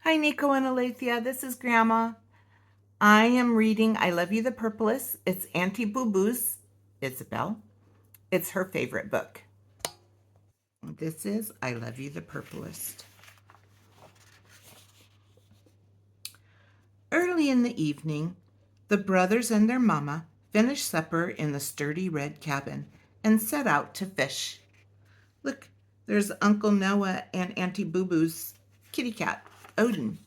Hi, Nico and Alethea. This is Grandma. I am reading I Love You the Purplest. It's Auntie Boo Boo's Isabel. It's her favorite book. This is I Love You the Purplest. Early in the evening, the brothers and their mama finished supper in the sturdy red cabin and set out to fish. Look, there's Uncle Noah and Auntie Boo Boo's kitty cat, Odin.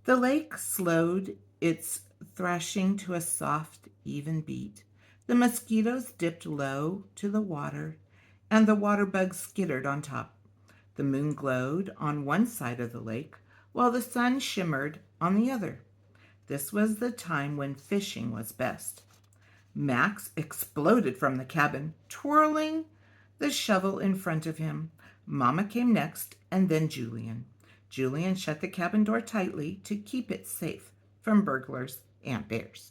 The lake slowed its thrashing to a soft, even beat. The mosquitoes dipped low to the water, and the water bugs skittered on top. The moon glowed on one side of the lake, while the sun shimmered on the other. This was the time when fishing was best. Max exploded from the cabin, twirling the shovel in front of him. Mama came next, and then Julian. Julian shut the cabin door tightly to keep it safe from burglars and bears.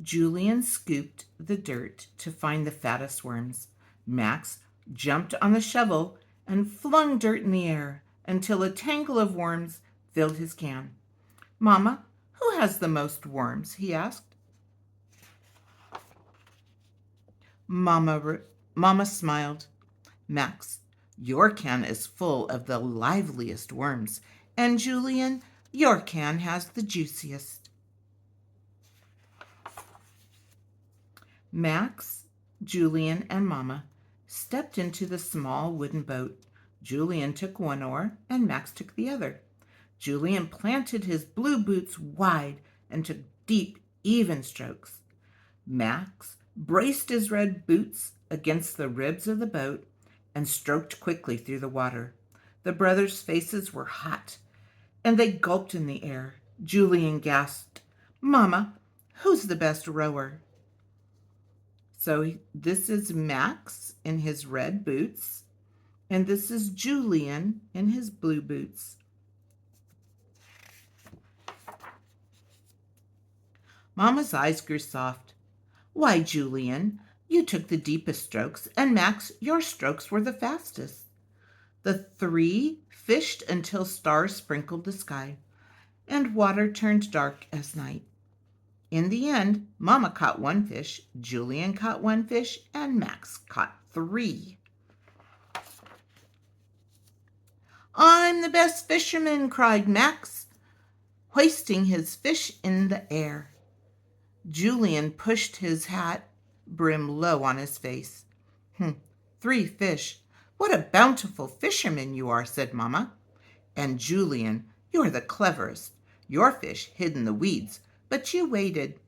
Julian scooped the dirt to find the fattest worms. Max jumped on the shovel and flung dirt in the air until a tangle of worms filled his can. Mama, who has the most worms? He asked. Mama smiled. Max, your can is full of the liveliest worms, and Julian, your can has the juiciest. Max, Julian, and Mama stepped into the small wooden boat. Julian took one oar, and Max took the other. Julian planted his blue boots wide and took deep, even strokes. Max braced his red boots against the ribs of the boat and stroked quickly through the water. The brothers' faces were hot, and they gulped in the air. Julian gasped, Mama, who's the best rower? So this is Max in his red boots, and this is Julian in his blue boots. Mama's eyes grew soft. Why, Julian, you took the deepest strokes, and Max, your strokes were the fastest. The three fished until stars sprinkled the sky, and water turned dark as night. In the end, Mama caught one fish, Julian caught one fish, and Max caught 3. I'm the best fisherman, cried Max, hoisting his fish in the air. Julian pushed his hat brim low on his face. 3 fish. What a bountiful fisherman you are, said Mama. And Julian, you're the cleverest. Your fish hid in the weeds, but you waited.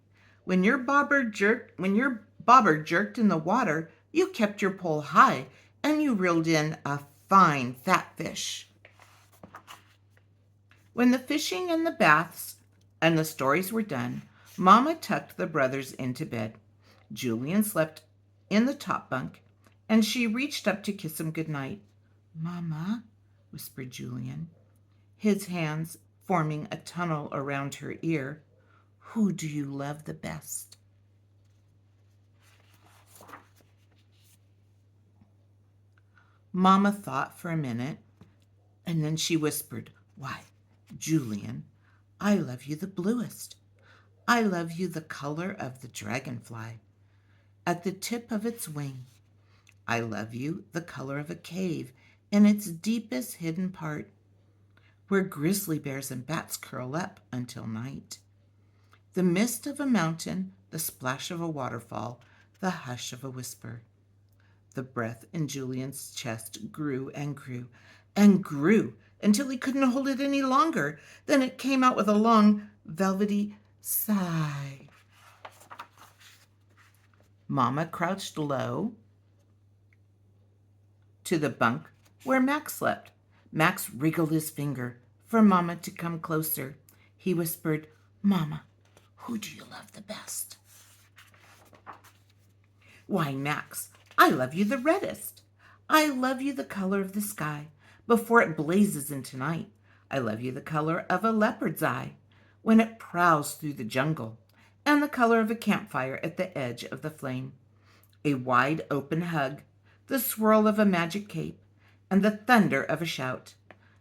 When your bobber jerked in the water, you kept your pole high, and you reeled in a fine fat fish. When the fishing and the baths and the stories were done, Mama tucked the brothers into bed. Julian slept in the top bunk, and she reached up to kiss him good night. Mama, whispered Julian, his hands forming a tunnel around her ear. Who do you love the best? Mama thought for a minute, and then she whispered, Why, Julian, I love you the bluest. I love you the color of the dragonfly at the tip of its wing. I love you the color of a cave in its deepest hidden part, where grizzly bears and bats curl up until night. The mist of a mountain, the splash of a waterfall, the hush of a whisper. The breath in Julian's chest grew and grew and grew until he couldn't hold it any longer. Then it came out with a long, velvety sigh. Mama crouched low to the bunk where Max slept. Max wriggled his finger for Mama to come closer. He whispered, Mama, who do you love the best? Why, Max, I love you the reddest. I love you the color of the sky before it blazes into night. I love you the color of a leopard's eye when it prowls through the jungle, and the color of a campfire at the edge of the flame. A wide open hug the swirl of a magic cape, and the thunder of a shout.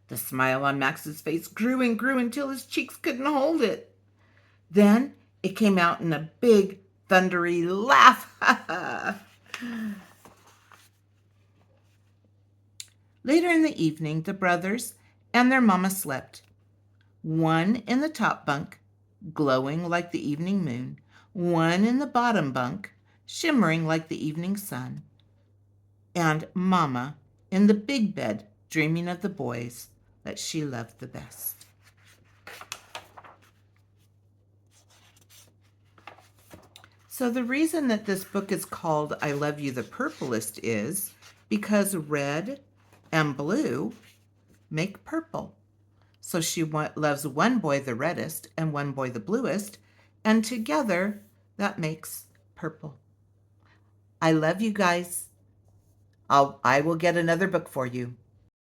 The smile on Max's face grew and grew until his cheeks couldn't hold it. Then it came out in a big, thundery laugh. Later in the evening, the brothers and their mamma slept. One in the top bunk, glowing like the evening moon, one in the bottom bunk, shimmering like the evening sun, and Mamma in the big bed, dreaming of the boys that she loved the best. So the reason that this book is called I Love You the Purplest is because red and blue make purple. So she loves one boy the reddest and one boy the bluest, and together that makes purple. I love you guys. I will get another book for you.